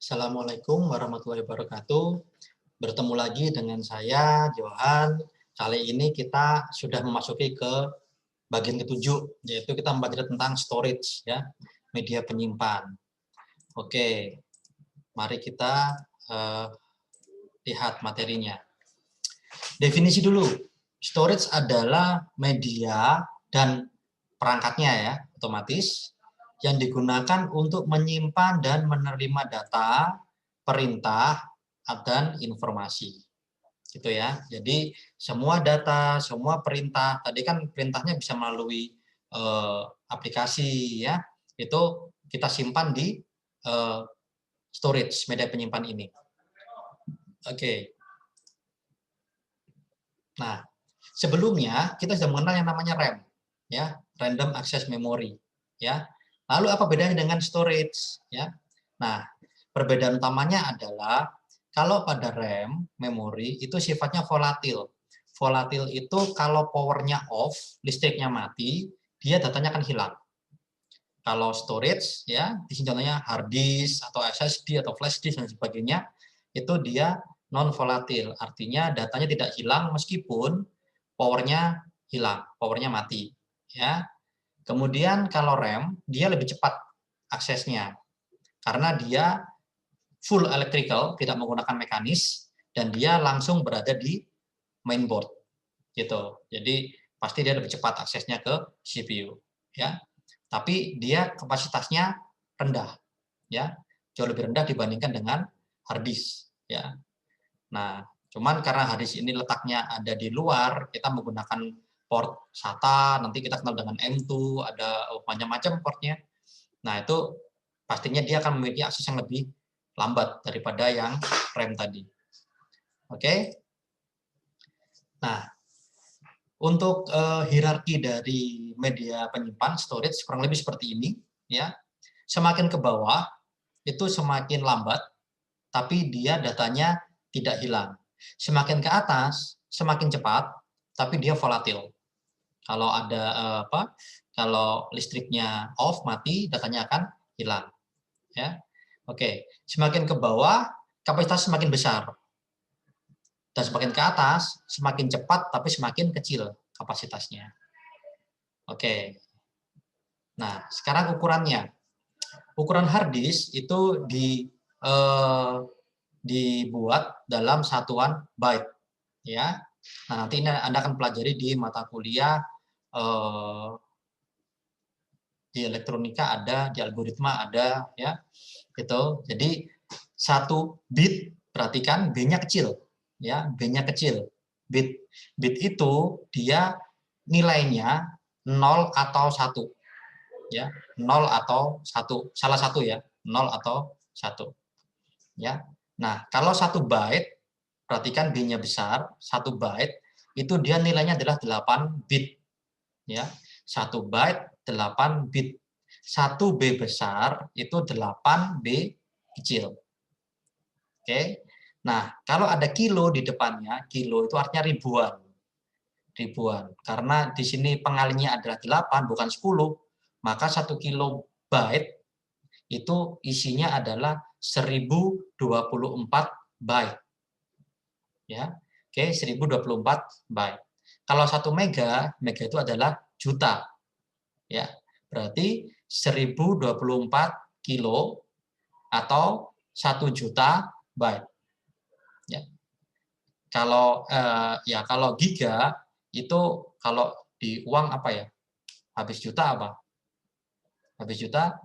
Assalamualaikum warahmatullahi wabarakatuh. Bertemu lagi dengan saya, Johan. Kali ini kita sudah memasuki ke bagian ketujuh, yaitu kita mempelajari tentang storage, ya, media penyimpan. Oke, mari kita lihat materinya. Definisi dulu. Storage adalah media dan perangkatnya, ya, otomatis yang digunakan untuk menyimpan dan menerima data, perintah, dan informasi. Gitu ya. Jadi semua data, semua perintah, tadi kan perintahnya bisa melalui aplikasi ya. Itu kita simpan di storage, media penyimpan ini. Oke. Nah, sebelumnya kita sudah mengenal yang namanya RAM, ya, Random Access Memory, ya. Lalu apa bedanya dengan storage, ya? Nah, perbedaan utamanya adalah kalau pada RAM, memori itu sifatnya volatil. Volatil itu kalau powernya off, listriknya mati, dia datanya akan hilang. Kalau storage, ya, di sini contohnya hard disk atau SSD atau flash disk dan sebagainya, itu dia non volatil, artinya datanya tidak hilang meskipun powernya hilang, powernya mati, ya. Kemudian kalau RAM, dia lebih cepat aksesnya karena dia full electrical, tidak menggunakan mekanis, dan dia langsung berada di mainboard, gitu. Jadi pasti dia lebih cepat aksesnya ke CPU, ya. Tapi dia kapasitasnya rendah, ya, jauh lebih rendah dibandingkan dengan hard disk, ya. Nah, cuman karena hard disk ini letaknya ada di luar, kita menggunakan port SATA, nanti kita kenal dengan M2, ada macam-macam portnya. Nah, itu pastinya dia akan memiliki akses yang lebih lambat daripada yang RAM tadi. Oke? Nah, untuk hierarki dari media penyimpan storage kurang lebih seperti ini, ya. Semakin ke bawah itu semakin lambat, tapi dia datanya tidak hilang. Semakin ke atas semakin cepat, tapi dia volatil. Kalau ada kalau listriknya off, mati, datanya akan hilang, ya. Oke, semakin ke bawah kapasitas semakin besar. Dan semakin ke atas semakin cepat tapi semakin kecil kapasitasnya. Oke. Nah, sekarang ukurannya. Ukuran hard disk itu dibuat dalam satuan byte, ya. Nah, nanti ini Anda akan pelajari di mata kuliah di elektronika ada, di algoritma ada, ya. Gitu. Jadi satu bit, perhatikan B-nya kecil, ya, B-nya kecil. Bit itu dia nilainya 0 atau 1, ya. 0 atau 1, salah satu ya, 0 atau 1, ya. Nah, kalau 1 byte, perhatikan B-nya besar, 1 byte itu dia nilainya adalah 8 bit, ya. 1 byte 8 bit. 1 B besar itu 8 B kecil. Oke. Nah, kalau ada kilo di depannya, kilo itu artinya ribuan. Ribuan. Karena di sini pengalinya adalah 8 bukan 10, maka 1 kilobyte itu isinya adalah 1024 byte. Ya. Oke, 1024 byte. Kalau 1 mega, mega itu adalah juta. Ya. Berarti 1024 kilo atau 1 juta byte. Ya. Kalau kalau giga itu kalau di uang apa ya? Habis juta apa? Habis juta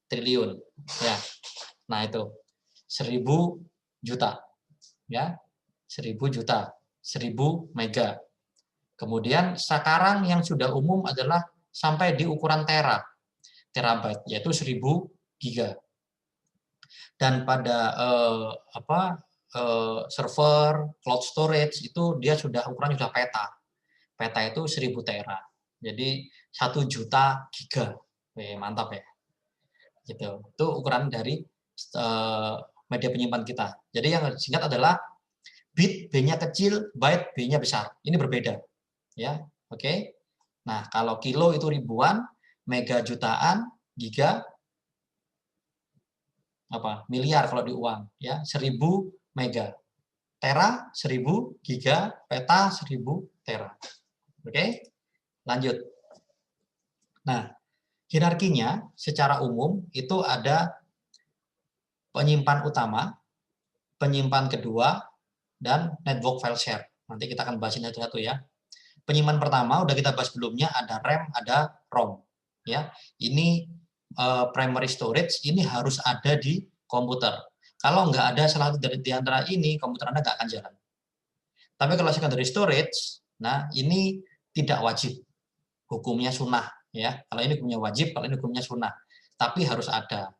triliun, ya. Nah, itu 1000 juta, ya. 1000 juta, 1000 mega. Kemudian sekarang yang sudah umum adalah sampai di ukuran terabyte, yaitu 1000 giga. Dan pada server, cloud storage itu dia sudah ukurannya sudah peta. Peta itu 1000 tera. Jadi 1 juta giga. Mantap ya. Gitu. Itu ukuran dari media penyimpan kita. Jadi yang singkat adalah bit B-nya kecil, byte B-nya besar. Ini berbeda. Ya, oke. Nah, kalau kilo itu ribuan, mega jutaan, giga miliar kalau di uang, ya 1000 mega. Tera 1000, giga, peta 1000 tera. Oke, lanjut. Nah, hierarkinya secara umum itu ada penyimpan utama, penyimpan kedua, dan network file share. Nanti kita akan bahas ini satu-satu ya. Penyimpan pertama udah kita bahas sebelumnya, ada RAM, ada ROM. Ya, ini primary storage ini harus ada di komputer. Kalau nggak ada salah satu dari antara ini, komputer Anda nggak akan jalan. Tapi kalau secondary storage, nah ini tidak wajib. Hukumnya sunnah. Ya, kalau ini hukumnya wajib, kalau ini hukumnya sunnah. Tapi harus ada.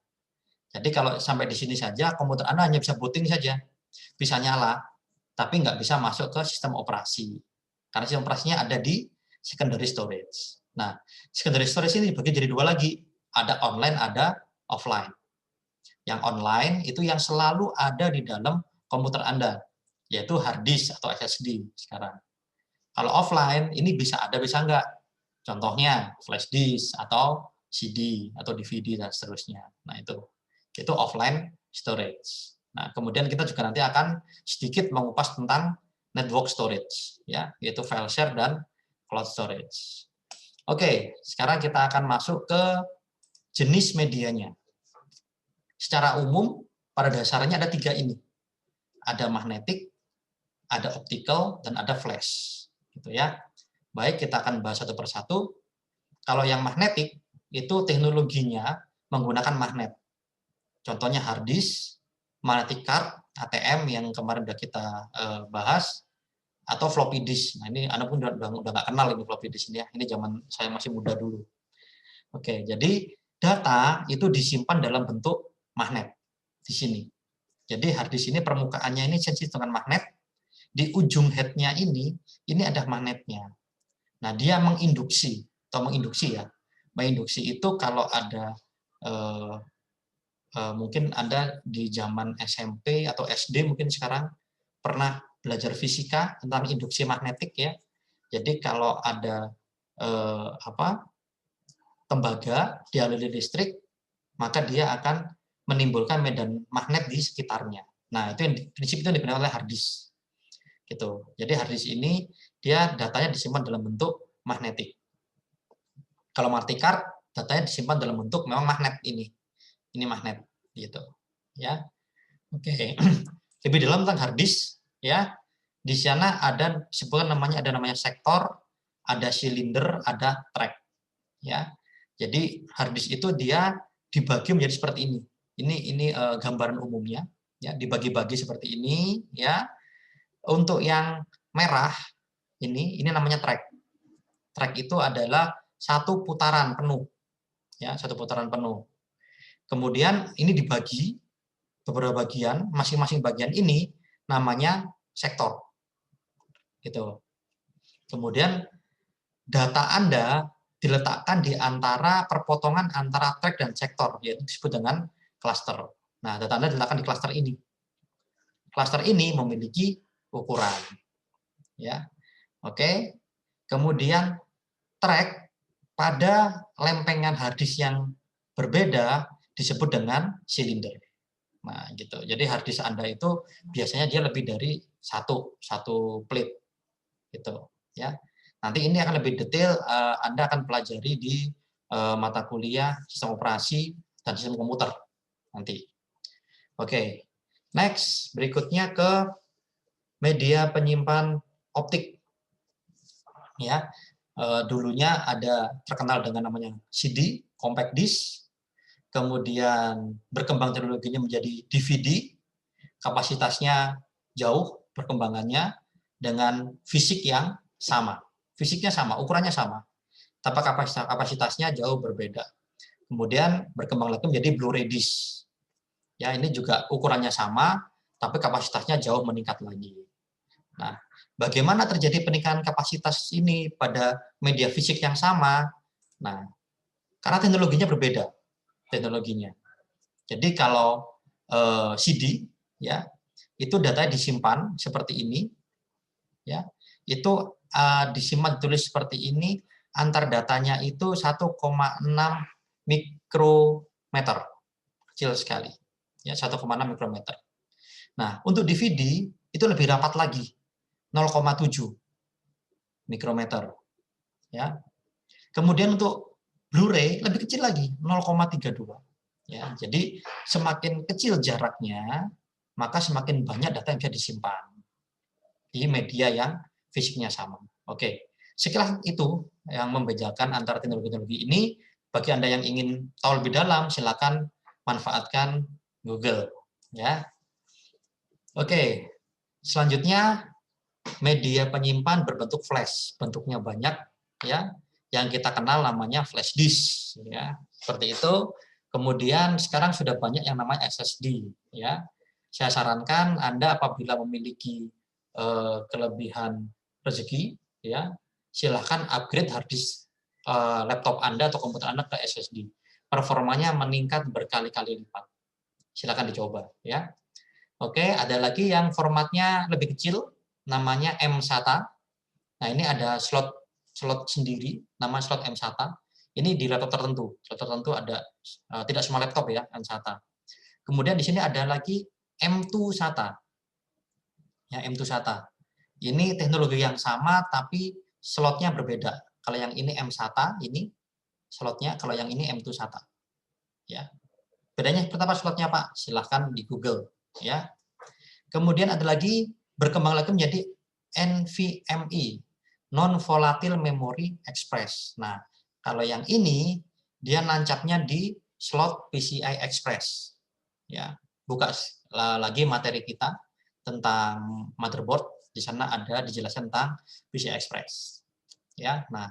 Jadi kalau sampai di sini saja, komputer Anda hanya bisa booting saja. Bisa nyala, tapi nggak bisa masuk ke sistem operasi. Karena sistem operasinya ada di secondary storage. Nah, secondary storage ini dibagi jadi dua lagi. Ada online, ada offline. Yang online itu yang selalu ada di dalam komputer Anda, yaitu hard disk atau SSD sekarang. Kalau offline, ini bisa ada, bisa enggak. Contohnya flash disk atau CD atau DVD dan seterusnya. Nah, itu offline storage. Nah, kemudian kita juga nanti akan sedikit mengupas tentang network storage, ya, yaitu file share dan cloud storage. Oke, sekarang kita akan masuk ke jenis medianya. Secara umum, pada dasarnya ada 3 ini. Ada magnetic, ada optical, dan ada flash. Gitu ya. Baik, kita akan bahas satu persatu. Kalau yang magnetic, itu teknologinya menggunakan magnet. Contohnya hard disk, magnetic card, ATM yang kemarin sudah kita bahas, atau floppy disk. Nah, ini Anda pun udah nggak kenal ini floppy disk ini ya. Ini zaman saya masih muda dulu. Oke, jadi data itu disimpan dalam bentuk magnet di sini. Jadi hard disk ini permukaannya ini sensitif dengan magnet. Di ujung head-nya ini ada magnetnya. Nah, dia menginduksi ya. Menginduksi itu kalau ada mungkin Anda di zaman SMP atau SD mungkin sekarang pernah belajar fisika tentang induksi magnetik ya. Jadi kalau ada tembaga dialiri listrik, maka dia akan menimbulkan medan magnet di sekitarnya. Nah, itu yang prinsip itu yang digunakan oleh hard disk. Gitu. Jadi hard disk ini dia datanya disimpan dalam bentuk magnetik. Kalau multicard datanya disimpan dalam bentuk memang magnet ini. Ini magnet gitu. Ya. Oke. Lebih dalam tentang hard disk ya. Di sana ada sebutan ada namanya sektor, ada silinder, ada track. Ya. Jadi hard disk itu dia dibagi menjadi seperti ini. Ini gambaran umumnya ya, dibagi-bagi seperti ini ya. Untuk yang merah ini namanya track. Track itu adalah satu putaran penuh. Ya, satu putaran penuh. Kemudian ini dibagi beberapa bagian, masing-masing bagian ini namanya sektor. Gitu. Kemudian data Anda diletakkan di antara perpotongan antara track dan sektor, yaitu disebut dengan cluster. Nah, data Anda diletakkan di cluster ini. Cluster ini memiliki ukuran. Ya. Oke. Kemudian track pada lempengan hard disk yang berbeda disebut dengan silinder. Nah, gitu. Jadi hard disk Anda itu biasanya dia lebih dari satu plate. Gitu, ya. Nanti ini akan lebih detail Anda akan pelajari di mata kuliah sistem operasi dan sistem komputer nanti. Oke. Next, berikutnya ke media penyimpan optik. Ya. Dulunya ada terkenal dengan namanya CD, compact disc. Kemudian berkembang teknologinya menjadi DVD, kapasitasnya jauh perkembangannya dengan fisik yang sama. Fisiknya sama, ukurannya sama, tapi kapasitasnya jauh berbeda. Kemudian berkembang lagi menjadi Blu-ray disc. Ya, ini juga ukurannya sama, tapi kapasitasnya jauh meningkat lagi. Nah, bagaimana terjadi peningkatan kapasitas ini pada media fisik yang sama? Nah, karena teknologinya berbeda. Teknologinya. Jadi kalau CD ya, itu datanya disimpan seperti ini ya. Itu disimpan ditulis seperti ini, antar datanya itu 1,6 mikrometer. Kecil sekali. ya 1,6 mikrometer. Nah, untuk DVD itu lebih rapat lagi, 0,7 mikrometer. Ya. Kemudian untuk Blu-ray lebih kecil lagi, 0,32. Ya, jadi semakin kecil jaraknya, maka semakin banyak data yang bisa disimpan di media yang fisiknya sama. Oke, sekilas itu yang membedakan antara teknologi-teknologi ini. Bagi Anda yang ingin tahu lebih dalam, silakan manfaatkan Google. Ya, oke. Selanjutnya media penyimpan berbentuk flash, bentuknya banyak, ya. Yang kita kenal namanya flash disk, ya. Seperti itu. Kemudian sekarang sudah banyak yang namanya SSD, ya. Saya sarankan Anda apabila memiliki kelebihan rezeki, ya, silahkan upgrade hard disk laptop Anda atau komputer Anda ke SSD. Performanya meningkat berkali-kali lipat. Silahkan dicoba, ya. Oke, ada lagi yang formatnya lebih kecil, namanya mSATA. Nah, ini ada slot sendiri, nama slot mSATA. Ini di laptop tertentu. Laptop tertentu ada, tidak semua laptop ya, mSATA. Kemudian di sini ada lagi M2 SATA. Ya, M2 SATA. Ini teknologi yang sama tapi slotnya berbeda. Kalau yang ini mSATA, ini slotnya, kalau yang ini M2 SATA. Ya. Bedanya seperti apa slotnya, Pak? Silahkan di Google, ya. Kemudian ada lagi berkembang lagi menjadi NVMe, non volatile memory express. Nah, kalau yang ini dia nancapnya di slot PCI Express. Ya, buka lagi materi kita tentang motherboard, di sana ada dijelaskan tentang PCI Express. Ya, nah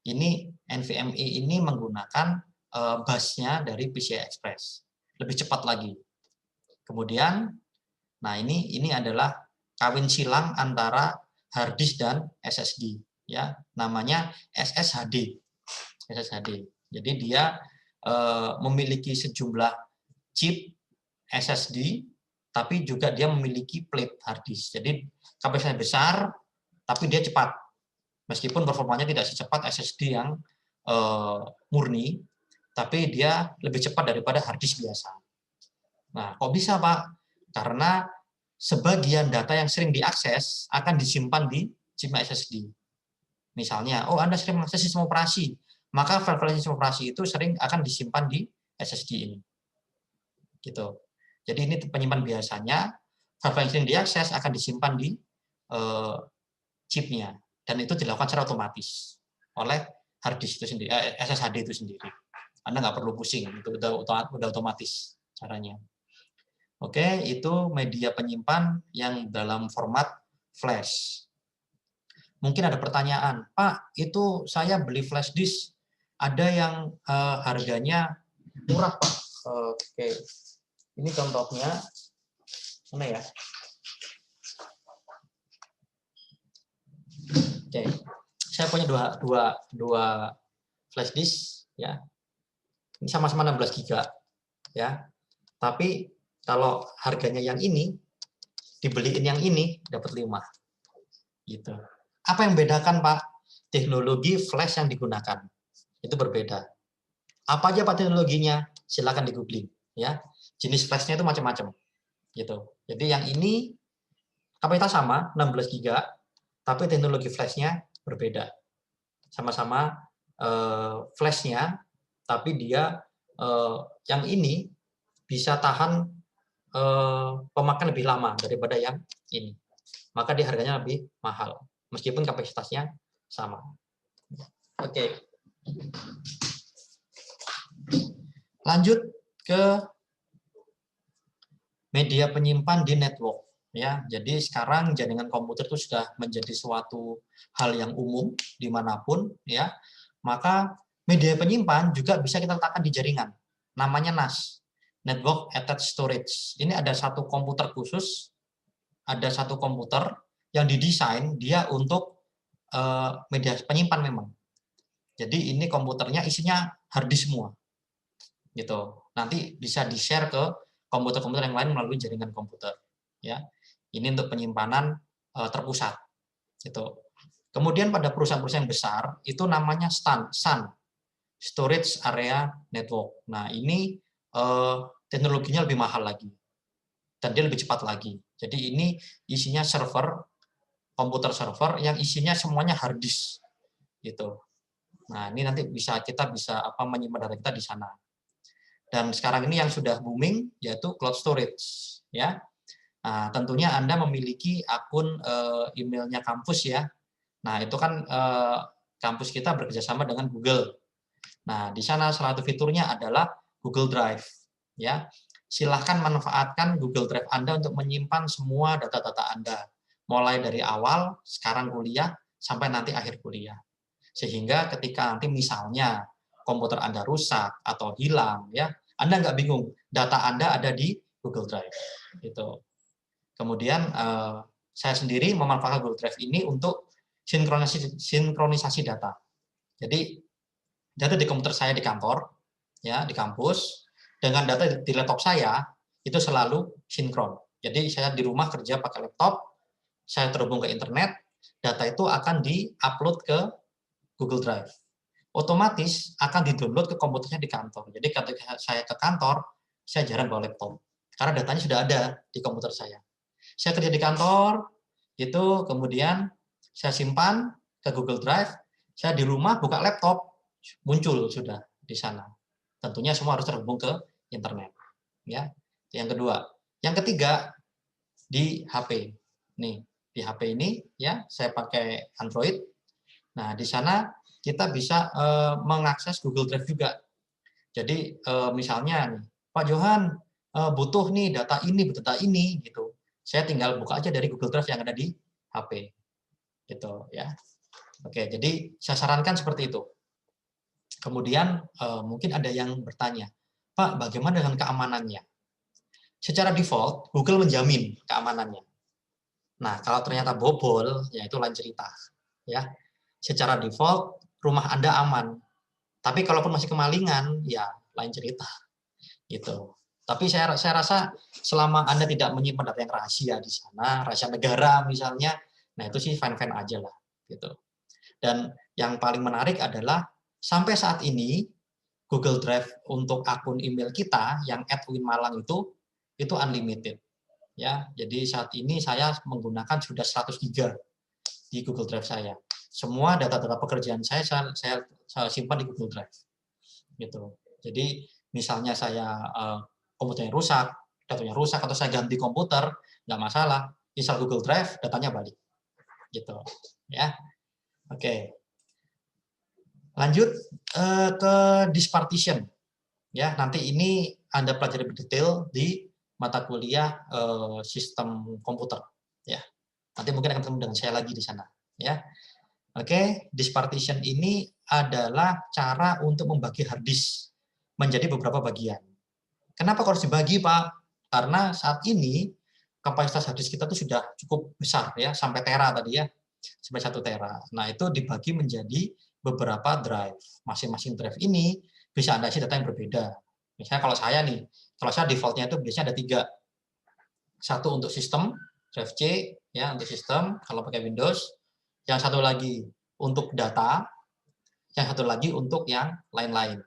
ini NVMe ini menggunakan busnya dari PCI Express, lebih cepat lagi. Kemudian, nah ini adalah kawin silang antara hard disk dan SSD, ya, namanya SSHD. SSHD. Jadi dia memiliki sejumlah chip SSD, tapi juga dia memiliki plate hard disk. Jadi kapasitasnya besar, tapi dia cepat. Meskipun performanya tidak secepat SSD yang murni, tapi dia lebih cepat daripada hard disk biasa. Nah, kok bisa, Pak? Karena sebagian data yang sering diakses akan disimpan di chip SSD. Misalnya, oh Anda sering mengakses sistem operasi, maka file-file sistem operasi itu sering akan disimpan di SSD ini. Gitu. Jadi ini penyimpan biasanya, file yang sering diakses akan disimpan di chipnya, dan itu dilakukan secara otomatis oleh hard disk itu sendiri, SSHD itu sendiri. Anda nggak perlu pusing, itu udah otomatis caranya. Oke, itu media penyimpan yang dalam format flash. Mungkin ada pertanyaan, Pak, itu saya beli flash disk, ada yang harganya murah, Pak. Oke, ini contohnya, mana ya? Oke, saya punya dua flash disk, ya. Ini sama-sama 16 GB, ya. Tapi kalau harganya yang ini, dibeliin yang ini, dapat 5. Gitu. Apa yang membedakan, Pak? Teknologi flash yang digunakan. Itu berbeda. Apa aja Pak teknologinya? Silakan di-googling, ya. Jenis flashnya itu macam-macam. Gitu. Jadi yang ini kapasitas sama, 16 GB, tapi teknologi flashnya berbeda. Sama-sama flashnya, tapi dia yang ini bisa tahan pemakaian lebih lama daripada yang ini. Maka dia harganya lebih mahal, meskipun kapasitasnya sama. Oke. Lanjut ke media penyimpan di network. Ya, jadi sekarang jaringan komputer itu sudah menjadi suatu hal yang umum dimanapun, ya. Maka media penyimpan juga bisa kita letakkan di jaringan. Namanya NAS, Network Attached Storage. Ini ada satu komputer khusus, ada satu komputer yang didesain dia untuk media penyimpan memang. Jadi ini komputernya isinya hard disk semua, gitu. Nanti bisa di-share ke komputer-komputer yang lain melalui jaringan komputer. Ya, ini untuk penyimpanan terpusat. Gitu. Kemudian pada perusahaan-perusahaan besar itu namanya SAN, Storage Area Network. Nah ini teknologinya lebih mahal lagi. dan dia lebih cepat lagi. Jadi ini isinya server, komputer server yang isinya semuanya hard disk gitu. Nah, ini nanti kita bisa menyimpan data kita di sana. Dan sekarang ini yang sudah booming yaitu cloud storage, ya. Nah, tentunya Anda memiliki akun emailnya kampus ya. Nah, itu kan kampus kita bekerjasama dengan Google. Nah, di sana salah satu fiturnya adalah Google Drive, ya. Silahkan manfaatkan Google Drive Anda untuk menyimpan semua data-data Anda, mulai dari awal sekarang kuliah sampai nanti akhir kuliah. Sehingga ketika nanti misalnya komputer Anda rusak atau hilang, ya, Anda nggak bingung, data Anda ada di Google Drive. Gitu. Kemudian saya sendiri memanfaatkan Google Drive ini untuk sinkronisasi data. Jadi data di komputer saya di kantor, ya di kampus, dengan data di laptop saya itu selalu sinkron. Jadi saya di rumah kerja pakai laptop, saya terhubung ke internet, data itu akan di-upload ke Google Drive. Otomatis akan di-download ke komputernya di kantor. Jadi ketika saya ke kantor, saya jarang bawa laptop. Karena datanya sudah ada di komputer saya. Saya kerja di kantor, itu kemudian saya simpan ke Google Drive, saya di rumah buka laptop, muncul sudah di sana. Tentunya semua harus terhubung ke internet. Ya, yang kedua. Yang ketiga, di HP. Nih, di HP ini ya saya pakai Android. Nah, di sana kita bisa mengakses Google Drive juga. Jadi misalnya nih, Pak Johan butuh nih data ini gitu. Saya tinggal buka aja dari Google Drive yang ada di HP. Gitu ya. Oke, jadi saya sarankan seperti itu. Kemudian mungkin ada yang bertanya, Pak, bagaimana dengan keamanannya? Secara default, Google menjamin keamanannya. Nah, kalau ternyata bobol, ya itu lain cerita. Ya, secara default rumah Anda aman. Tapi kalaupun masih kemalingan, ya lain cerita. Gitu. Tapi saya rasa selama Anda tidak menyimpan data yang rahasia di sana, rahasia negara misalnya, nah itu sih fine-fine aja lah. Gitu. Dan yang paling menarik adalah sampai saat ini Google Drive untuk akun email kita yang @winmalang itu unlimited. Ya, jadi saat ini saya menggunakan sudah 100 GB di Google Drive saya. Semua data-data pekerjaan saya simpan di Google Drive. Gitu. Jadi misalnya saya komputernya rusak, datanya rusak atau saya ganti komputer, nggak masalah, install Google Drive, datanya balik. Gitu. Ya. Oke. Lanjut ke disk partition. Ya, nanti ini Anda pelajari lebih detail di mata kuliah sistem komputer. Ya, nanti mungkin akan ketemu dengan saya lagi di sana. Ya, oke. Disk partition ini adalah cara untuk membagi hard disk menjadi beberapa bagian. Kenapa harus dibagi, Pak? Karena saat ini kapasitas hard disk kita tuh sudah cukup besar ya, sampai tera tadi ya, sampai 1 tera. Nah, itu dibagi menjadi beberapa drive. Masing-masing drive ini bisa Anda isi data yang berbeda. Misalnya kalau saya nih, kalau saya default-nya itu biasanya ada 3. Satu untuk sistem, drive C, ya untuk sistem, kalau pakai Windows. Yang satu lagi untuk data, yang satu lagi untuk yang lain-lain.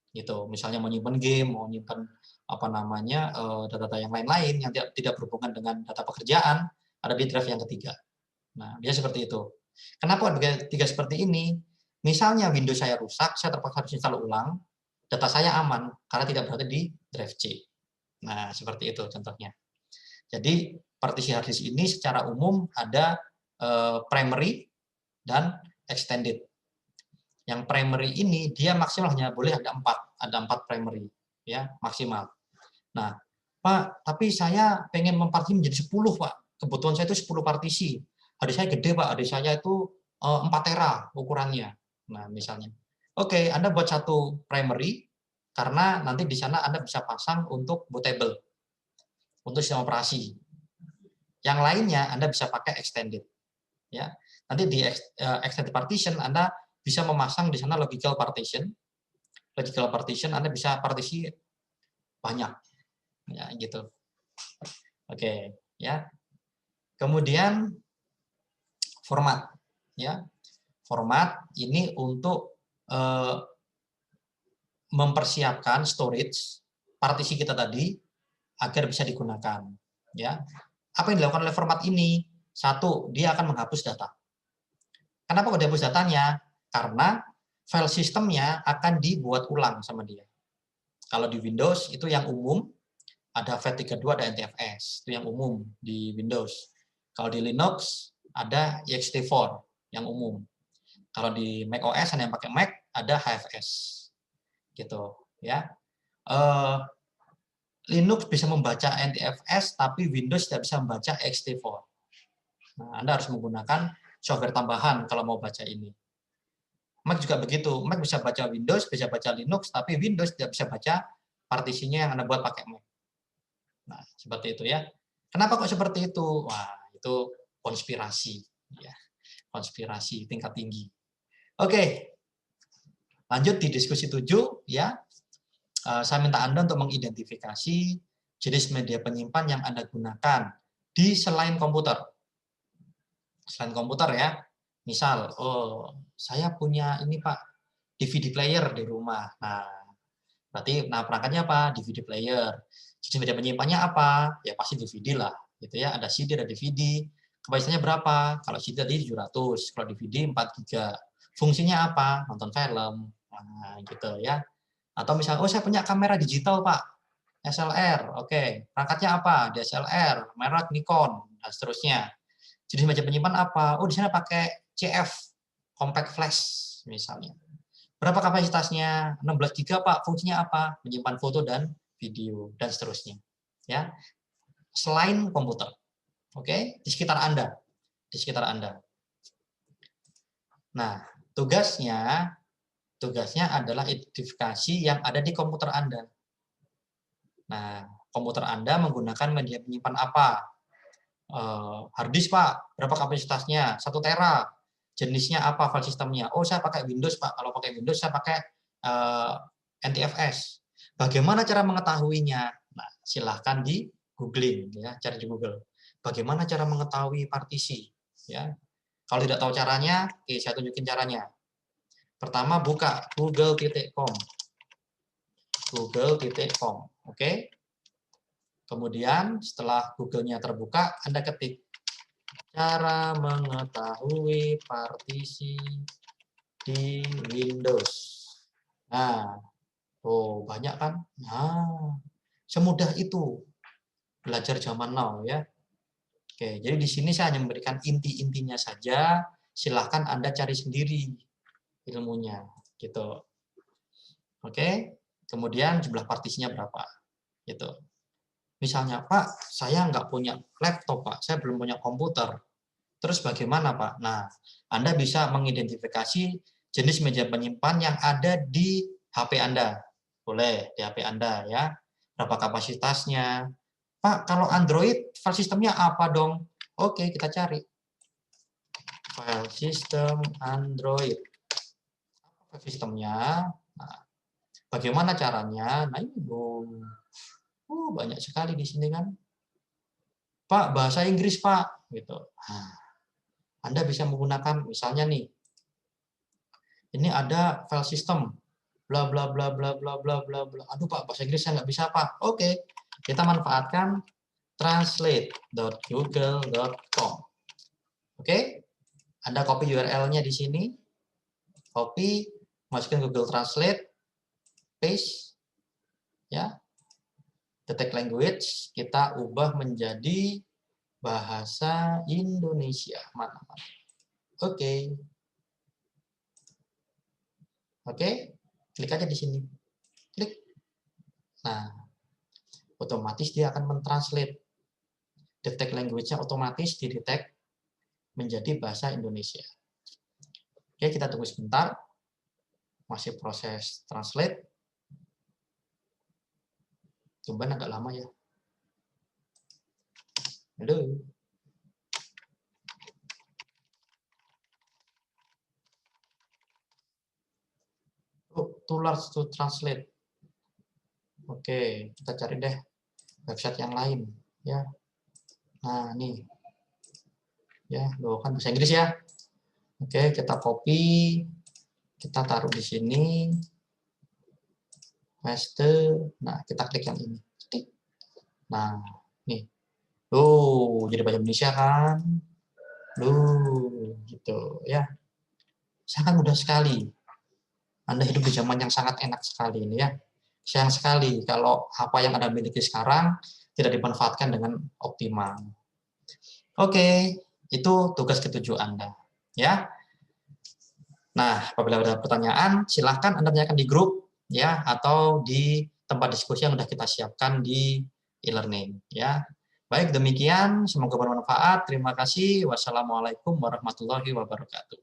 Gitu. Misalnya mau nyimpen game, mau nyimpen data-data yang lain-lain yang tidak berhubungan dengan data pekerjaan, ada di drive yang ketiga. Nah, dia seperti itu. Kenapa ada 3 seperti ini? Misalnya Windows saya rusak, saya terpaksa harus install ulang, data saya aman karena tidak berada di drive C. Nah, seperti itu contohnya. Jadi, partisi hard disk ini secara umum ada primary dan extended. Yang primary ini dia maksimal hanya boleh ada 4 primary ya, maksimal. Nah, Pak, tapi saya pengen mempartisi menjadi 10, Pak. Kebutuhan saya itu 10 partisi. Hard disk saya gede, Pak. Hard disk saya itu 4 tera ukurannya. Nah, misalnya. Oke, Anda buat 1 primary karena nanti di sana Anda bisa pasang untuk bootable. Untuk sistem operasi. Yang lainnya Anda bisa pakai extended. Ya. Nanti di extended partition Anda bisa memasang di sana logical partition. Logical partition Anda bisa partisi banyak. Ya, gitu. Oke, ya. Kemudian format, ya. Format ini untuk mempersiapkan storage partisi kita tadi agar bisa digunakan. Ya, apa yang dilakukan oleh format ini? Satu, dia akan menghapus data. Kenapa kok dihapus datanya? Karena file sistemnya akan dibuat ulang sama dia. Kalau di Windows itu yang umum, ada FAT32, ada NTFS, itu yang umum di Windows. Kalau di Linux ada ext4 yang umum. Kalau di Mac OS ada yang pakai Mac, ada HFS. Gitu, ya. Linux bisa membaca NTFS, tapi Windows tidak bisa membaca ext4. Nah, Anda harus menggunakan software tambahan kalau mau baca ini. Mac juga begitu. Mac bisa baca Windows, bisa baca Linux, tapi Windows tidak bisa baca partisinya yang Anda buat pakai Mac. Nah, seperti itu ya. Kenapa kok seperti itu? Wah, itu konspirasi. Ya, konspirasi tingkat tinggi. Oke, lanjut di diskusi 7 ya. Saya minta Anda untuk mengidentifikasi jenis media penyimpan yang Anda gunakan di selain komputer. Selain komputer ya. Misal, oh, saya punya ini Pak, DVD player di rumah. Nah, berarti perangkatnya apa? DVD player. Jenis media penyimpannya apa? Ya pasti DVD lah, gitu ya. Ada CD, ada DVD. Kapasitasnya berapa? Kalau CD tadi 700, kalau DVD 4 GB. Fungsinya apa? Nonton film. Nah, gitu ya. Atau misalnya, oh saya punya kamera digital Pak, SLR. Oke, perangkatnya apa? DSLR, merek Nikon, dan seterusnya. Jenis media penyimpan apa? Oh, di sana pakai CF, compact flash misalnya. Berapa kapasitasnya? 16 GB, Pak. Fungsinya apa? Menyimpan foto dan video dan seterusnya. Ya. Selain komputer. Oke, di sekitar Anda. Di sekitar Anda. Nah, tugasnya adalah identifikasi yang ada di komputer Anda. Nah, komputer Anda menggunakan media penyimpan apa? Harddisk Pak, berapa kapasitasnya? 1 tera. Jenisnya apa file sistemnya? Oh, saya pakai Windows Pak. Kalau pakai Windows saya pakai NTFS. Bagaimana cara mengetahuinya? Nah, silahkan di googling ya, cari di Google. Bagaimana cara mengetahui partisi? Ya, kalau tidak tahu caranya, oke, saya tunjukin caranya. Pertama buka google.com, google.com, oke. Kemudian setelah Google-nya terbuka, Anda ketik cara mengetahui partisi di Windows. Nah, oh banyak kan? Nah, semudah itu belajar zaman now ya. Oke, jadi di sini saya hanya memberikan inti-intinya saja. Silahkan Anda cari sendiri ilmunya, gitu. Oke, kemudian jumlah partisinya berapa, gitu. Misalnya, Pak, saya nggak punya laptop, Pak. Saya belum punya komputer. Terus bagaimana, Pak? Nah, Anda bisa mengidentifikasi jenis media penyimpan yang ada di HP Anda. Boleh, di HP Anda ya. Berapa kapasitasnya. Pak, kalau Android, file sistemnya apa dong? Oke, kita cari. File system Android. Apa file sistemnya? Nah, bagaimana caranya? Nah, ini dong. Banyak sekali di sini kan. Pak, bahasa Inggris, Pak. Gitu. Nah, Anda bisa menggunakan, misalnya nih, ini ada file system, bla bla bla bla bla bla bla bla. Aduh Pak, bahasa Inggris saya nggak bisa Pak. Oke, kita manfaatkan translate.google.com. Oke, Anda copy URL-nya di sini, copy, masukin Google Translate, paste, ya, detect language, kita ubah menjadi bahasa Indonesia. Mana-mana. Oke. Oke, klik aja di sini. Klik. Nah, otomatis dia akan mentranslate. Detect language-nya otomatis didetect menjadi bahasa Indonesia. Oke, kita tunggu sebentar. Masih proses translate. Coba agak lama ya. Halo. Oh, too large to translate. Oke, kita cari deh website yang lain ya. Nah, nih. Ya, loh kan bahasa Inggris ya. Oke, kita copy, kita taruh di sini. Paste. Nah, kita klik yang ini. Nah, nih. Tuh, jadi bahasa Indonesia kan? Duh, gitu ya. Sangat mudah sekali. Anda hidup di zaman yang sangat enak sekali ini ya. Sayang sekali kalau apa yang Anda miliki sekarang tidak dimanfaatkan dengan optimal. Oke, itu tugas ketujuh Anda. Ya. Nah, apabila ada pertanyaan, silahkan Anda tanyakan di grup ya atau di tempat diskusi yang sudah kita siapkan di e-learning ya. Baik, demikian semoga bermanfaat. Terima kasih. Wassalamualaikum warahmatullahi wabarakatuh.